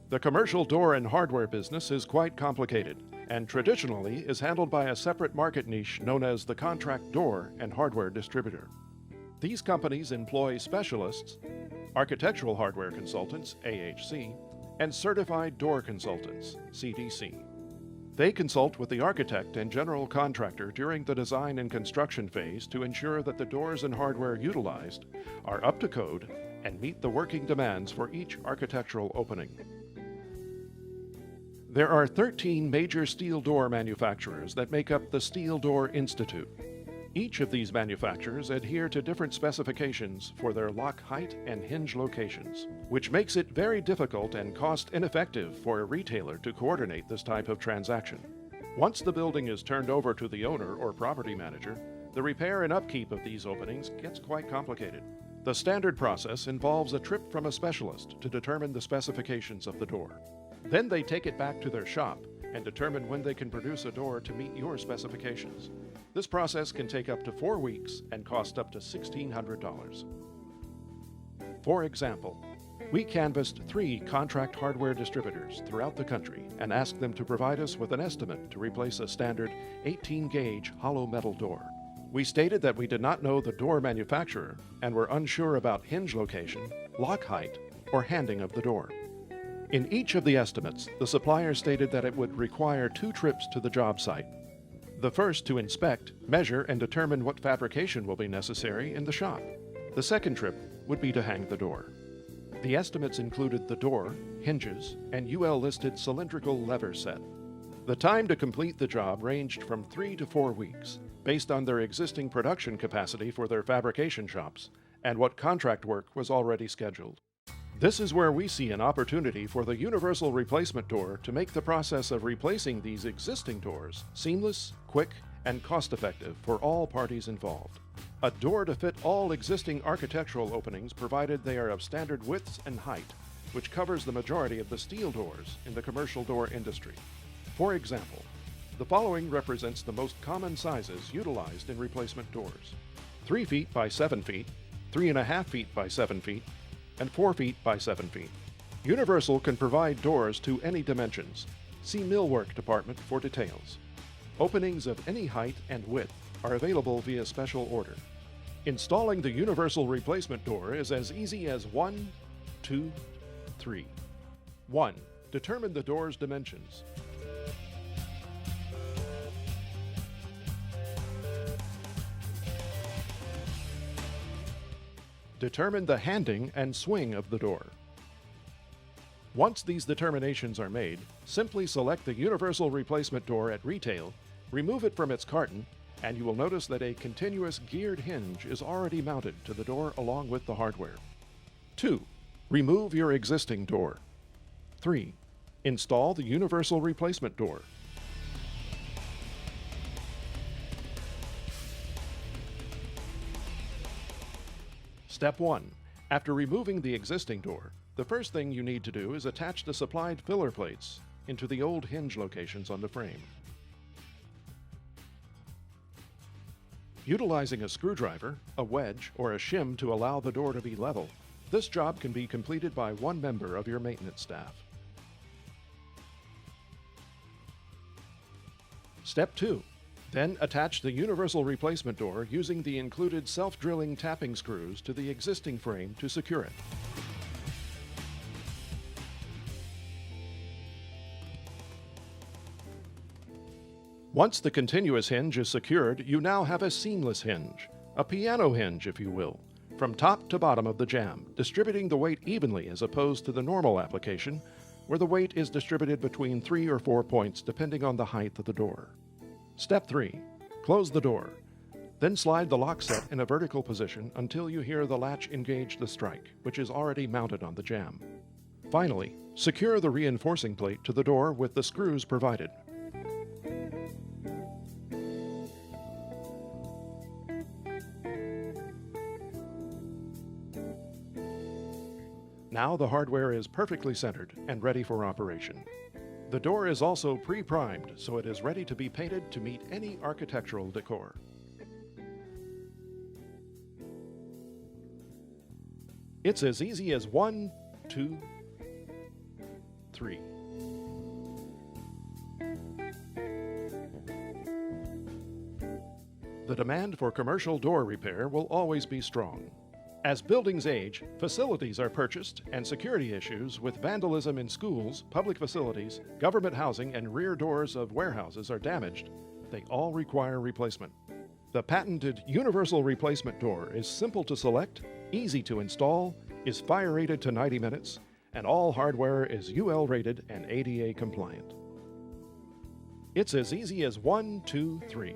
The commercial door and hardware business is quite complicated and traditionally is handled by a separate market niche known as the contract door and hardware distributor. These companies employ specialists, architectural hardware consultants, AHC, and certified door consultants, CDC. They consult with the architect and general contractor during the design and construction phase to ensure that the doors and hardware utilized are up to code and meet the working demands for each architectural opening. There are 13 major steel door manufacturers that make up the Steel Door Institute. Each of these manufacturers adhere to different specifications for their lock height and hinge locations, which makes it very difficult and cost-ineffective for a retailer to coordinate this type of transaction. Once the building is turned over to the owner or property manager, the repair and upkeep of these openings gets quite complicated. The standard process involves a trip from a specialist to determine the specifications of the door. Then they take it back to their shop and determine when they can produce a door to meet your specifications. This process can take up to 4 weeks and cost up to $1,600. For example, we canvassed 3 contract hardware distributors throughout the country and asked them to provide us with an estimate to replace a standard 18-gauge hollow metal door. We stated that we did not know the door manufacturer and were unsure about hinge location, lock height, or handing of the door. In each of the estimates, the supplier stated that it would require 2 trips to the job site. The first to inspect, measure, and determine what fabrication will be necessary in the shop. The second trip would be to hang the door. The estimates included the door, hinges, and UL-listed cylindrical lever set. The time to complete the job ranged from 3 to 4 weeks, based on their existing production capacity for their fabrication shops and what contract work was already scheduled. This is where we see an opportunity for the universal replacement door to make the process of replacing these existing doors seamless, quick, and cost-effective for all parties involved. A door to fit all existing architectural openings provided they are of standard widths and height, which covers the majority of the steel doors in the commercial door industry. For example, the following represents the most common sizes utilized in replacement doors: 3 feet by 7 feet, 3.5 feet by 7 feet, and 4 feet by 7 feet. Universal can provide doors to any dimensions. See Millwork department for details. Openings of any height and width are available via special order. Installing the universal replacement door is as easy as 1, 2, 3. 1. Determine the door's dimensions. Determine the handing and swing of the door. Once these determinations are made, simply select the universal replacement door at retail, remove it from its carton, and you will notice that a continuous geared hinge is already mounted to the door along with the hardware. 2. Remove your existing door. 3. Install the universal replacement door. Step 1. After removing the existing door, the first thing you need to do is attach the supplied filler plates into the old hinge locations on the frame. Utilizing a screwdriver, a wedge, or a shim to allow the door to be level, this job can be completed by one member of your maintenance staff. Step 2. Then attach the universal replacement door using the included self-drilling tapping screws to the existing frame to secure it. Once the continuous hinge is secured, you now have a seamless hinge, a piano hinge if you will, from top to bottom of the jamb, distributing the weight evenly as opposed to the normal application, where the weight is distributed between 3 or 4 points depending on the height of the door. Step 3. Close the door. Then slide the lock set in a vertical position until you hear the latch engage the strike, which is already mounted on the jamb. Finally, secure the reinforcing plate to the door with the screws provided. Now the hardware is perfectly centered and ready for operation. The door is also pre-primed, so it is ready to be painted to meet any architectural decor. It's as easy as 1, 2, 3. The demand for commercial door repair will always be strong. As buildings age, facilities are purchased, and security issues with vandalism in schools, public facilities, government housing, and rear doors of warehouses are damaged. They all require replacement. The patented Universal Replacement Door is simple to select, easy to install, is fire rated to 90 minutes, and all hardware is UL rated and ADA compliant. It's as easy as 1, 2, 3.